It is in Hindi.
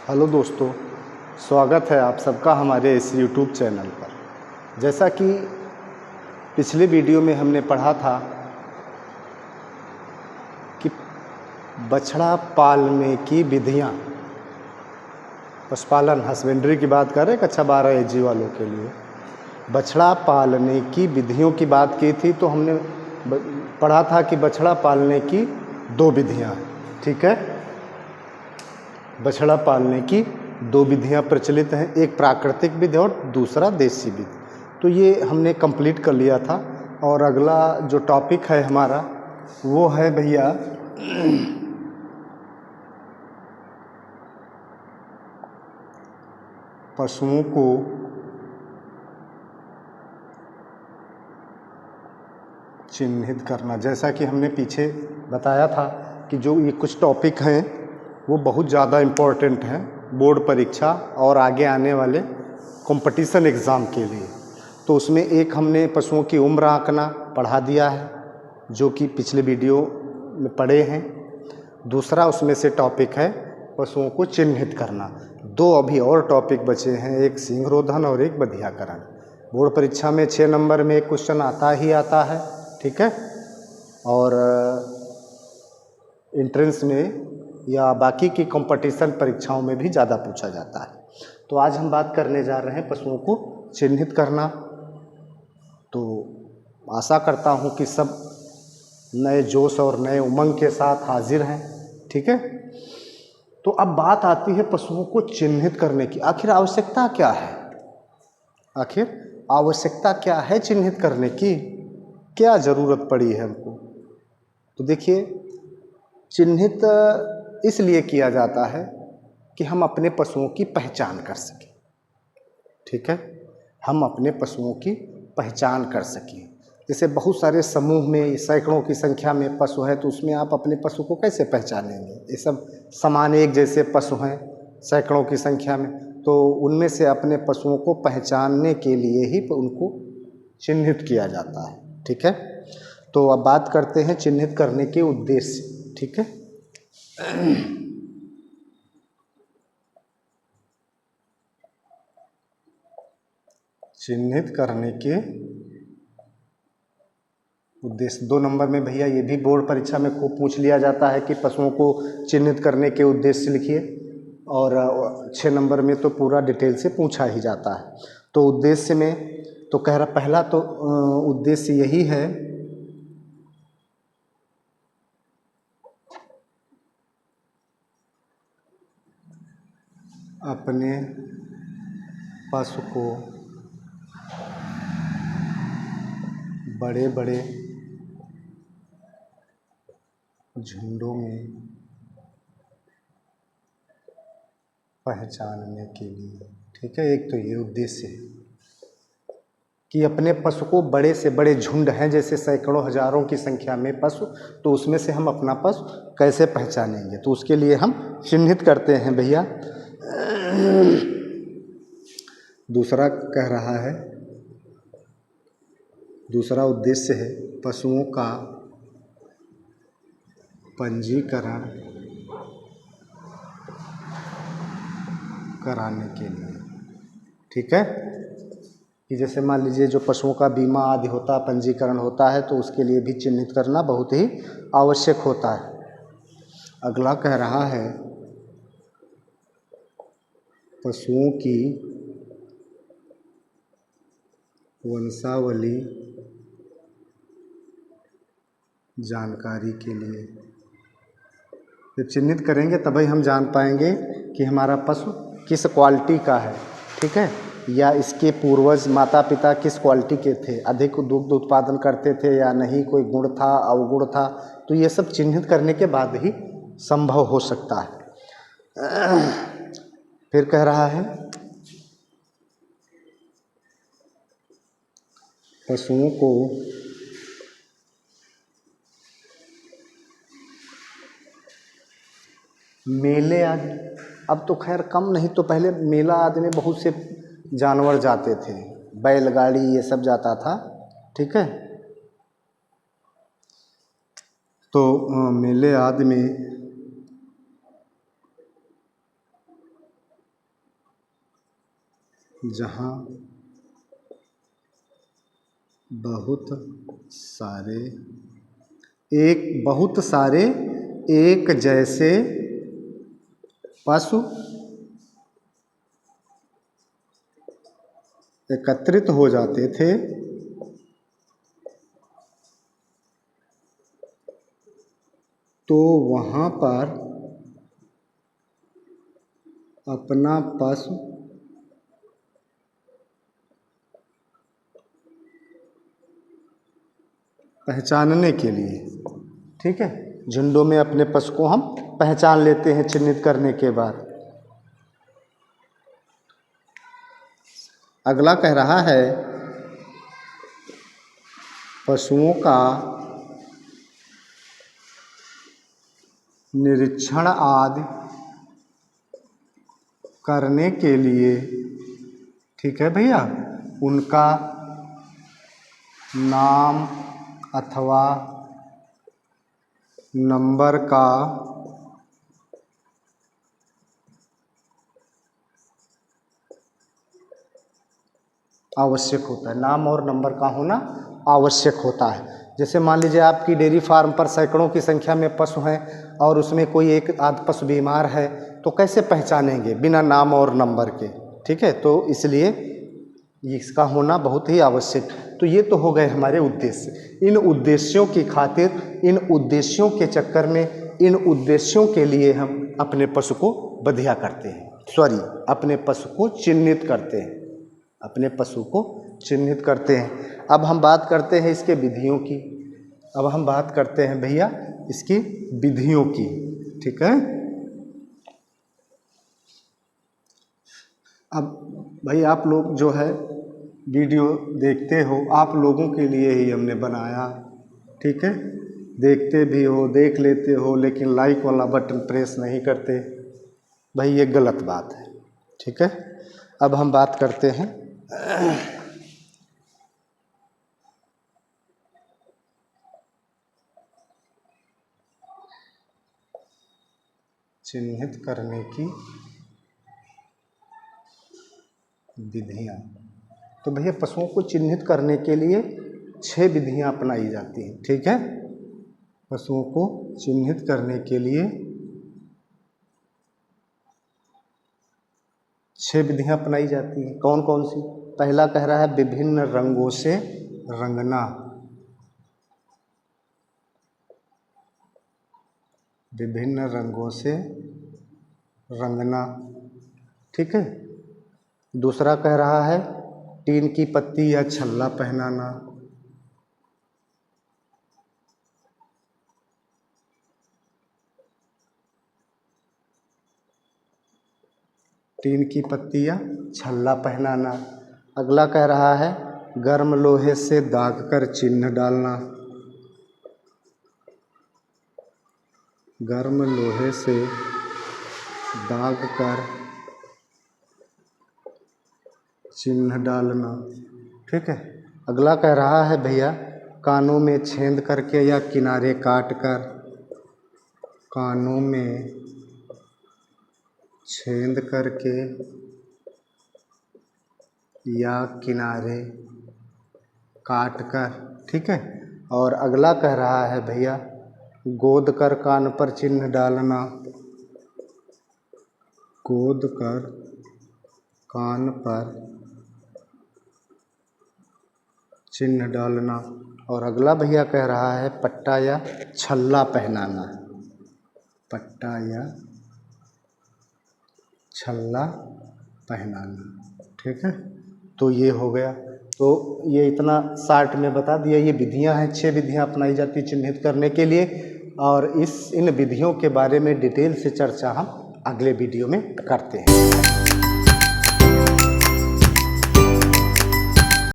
हेलो दोस्तों, स्वागत है आप सबका हमारे इस यूट्यूब चैनल पर। जैसा कि पिछले वीडियो में हमने पढ़ा था कि बछड़ा पालने की विधियां, पशुपालन हस्बेंड्री की बात कर रहे हैं, कक्षा 12 AG वालों के लिए बछड़ा पालने की विधियों की बात की थी। तो हमने पढ़ा था कि बछड़ा पालने की 2 विधियां हैं, ठीक है। बछड़ा पालने की 2 विधियां प्रचलित हैं, एक प्राकृतिक विधि और दूसरा देसी विधि। तो ये हमने कंप्लीट कर लिया था। और अगला जो टॉपिक है हमारा वो है भैया पशुओं को चिन्हित करना। जैसा कि हमने पीछे बताया था कि जो ये कुछ टॉपिक हैं वो बहुत ज़्यादा इम्पोर्टेंट हैं बोर्ड परीक्षा और आगे आने वाले कंपटीशन एग्ज़ाम के लिए। तो उसमें एक हमने पशुओं की उम्र आंकना पढ़ा दिया है, जो कि पिछले वीडियो में पढ़े हैं। दूसरा उसमें से टॉपिक है पशुओं को चिन्हित करना। 2 अभी और टॉपिक बचे हैं, एक सींगरोधन और एक बधियाकरण। बोर्ड परीक्षा में 6 नंबर में एक क्वेश्चन आता ही आता है, ठीक है। और एंट्रेंस में या बाकी की कंपटीशन परीक्षाओं में भी ज़्यादा पूछा जाता है। तो आज हम बात करने जा रहे हैं पशुओं को चिन्हित करना। तो आशा करता हूँ कि सब नए जोश और नए उमंग के साथ हाजिर हैं, ठीक है। तो अब बात आती है पशुओं को चिन्हित करने की। आखिर आवश्यकता क्या है? आखिर आवश्यकता क्या है चिन्हित करने की? क्या ज़रूरत पड़ी है हमको? तो देखिए, चिन्हित इसलिए किया जाता है कि हम अपने पशुओं की पहचान कर सकें, ठीक है। हम अपने पशुओं की पहचान कर सकें। जैसे बहुत सारे समूह में सैकड़ों की संख्या में पशु है, तो उसमें आप अपने पशु को कैसे पहचानेंगे? ये सब समान एक जैसे पशु हैं सैकड़ों की संख्या में, तो उनमें से अपने पशुओं को पहचानने के लिए ही उनको चिन्हित किया जाता है, ठीक है। तो अब बात करते हैं चिन्हित करने के उद्देश्य, ठीक है। चिन्हित करने के उद्देश्य 2 नंबर में भैया ये भी बोर्ड परीक्षा में खूब पूछ लिया जाता है कि पशुओं को चिन्हित करने के उद्देश्य लिखिए। और 6 नंबर में तो पूरा डिटेल से पूछा ही जाता है। तो उद्देश्य में तो कह रहा, पहला तो उद्देश्य यही है अपने पशु को बड़े बड़े झुंडों में पहचानने के लिए, ठीक है। एक तो ये उद्देश्य है कि अपने पशु को, बड़े से बड़े झुंड हैं जैसे सैकड़ों हजारों की संख्या में पशु, तो उसमें से हम अपना पशु कैसे पहचानेंगे? तो उसके लिए हम चिन्हित करते हैं भैया। दूसरा कह रहा है, दूसरा उद्देश्य है पशुओं का पंजीकरण कराने के लिए, ठीक है। कि जैसे मान लीजिए जो पशुओं का बीमा आदि होता है, पंजीकरण होता है, तो उसके लिए भी चिन्हित करना बहुत ही आवश्यक होता है। अगला कह रहा है पशुओं की वंशावली जानकारी के लिए। जब चिन्हित करेंगे तभी हम जान पाएंगे कि हमारा पशु किस क्वालिटी का है, ठीक है, या इसके पूर्वज माता पिता किस क्वालिटी के थे, अधिक दुग्ध उत्पादन करते थे या नहीं, कोई गुण था, अवगुण था। तो ये सब चिन्हित करने के बाद ही संभव हो सकता है। फिर कह रहा है पशुओं को मेले आदि, अब तो खैर कम नहीं, तो पहले मेला आदि में बहुत से जानवर जाते थे, बैलगाड़ी ये सब जाता था, ठीक है। तो मेले आदि में जहाँ बहुत सारे एक जैसे पशु एकत्रित हो जाते थे, तो वहाँ पर अपना पशु पहचानने के लिए, ठीक है, झुंडों में अपने पशु को हम पहचान लेते हैं चिन्हित करने के बाद। अगला कह रहा है पशुओं का निरीक्षण आदि करने के लिए, ठीक है भैया, उनका नाम अथवा नंबर का आवश्यक होता है। नाम और नंबर का होना आवश्यक होता है। जैसे मान लीजिए आपकी डेयरी फार्म पर सैकड़ों की संख्या में पशु हैं और उसमें कोई एक आध पशु बीमार है, तो कैसे पहचानेंगे बिना नाम और नंबर के, ठीक है। तो इसलिए इसका होना बहुत ही आवश्यक। तो ये तो हो गए हमारे उद्देश्य। इन उद्देश्यों की खातिर, इन उद्देश्यों के चक्कर में, इन उद्देश्यों के लिए हम अपने पशु को बधिया करते हैं, अपने पशु को चिन्हित करते हैं, अपने पशु को चिन्हित करते हैं। अब हम बात करते हैं इसके विधियों की। अब हम बात करते हैं भैया इसकी विधियों की, ठीक है। अब भाई आप लोग जो है वीडियो देखते हो, आप लोगों के लिए ही हमने बनाया, ठीक है। देखते भी हो, देख लेते हो, लेकिन लाइक वाला बटन प्रेस नहीं करते, भाई ये गलत बात है, ठीक है। अब हम बात करते हैं चिन्हित करने की विधियाँ। तो भैया पशुओं को चिन्हित करने के लिए 6 विधियाँ अपनाई जाती हैं, ठीक है। पशुओं को चिन्हित करने के लिए 6 विधियाँ अपनाई जाती हैं। कौन कौन सी? पहला कह रहा है विभिन्न रंगों से रंगना, विभिन्न रंगों से रंगना, ठीक है। दूसरा कह रहा है टीन की पत्ती या छल्ला पहनाना, टीन की पत्ती या छल्ला पहनाना। अगला कह रहा है गर्म लोहे से दाग कर चिन्ह डालना, गर्म लोहे से दाग कर चिन्ह डालना, ठीक है। अगला कह रहा है भैया कानों में छेद करके या किनारे काट कर, कानों में छेद करके या किनारे काट कर, ठीक है। और अगला कह रहा है भैया गोद कर कान पर चिन्ह डालना, गोद कर कान पर चिन्ह डालना। और अगला भैया कह रहा है पट्टा या छल्ला पहनाना, पट्टा या छल्ला पहनाना, ठीक है। तो ये हो गया। तो ये इतना शार्ट में बता दिया। ये विधियां हैं, 6 विधियां अपनाई जाती चिन्हित करने के लिए। और इन विधियों के बारे में डिटेल से चर्चा हम अगले वीडियो में करते हैं।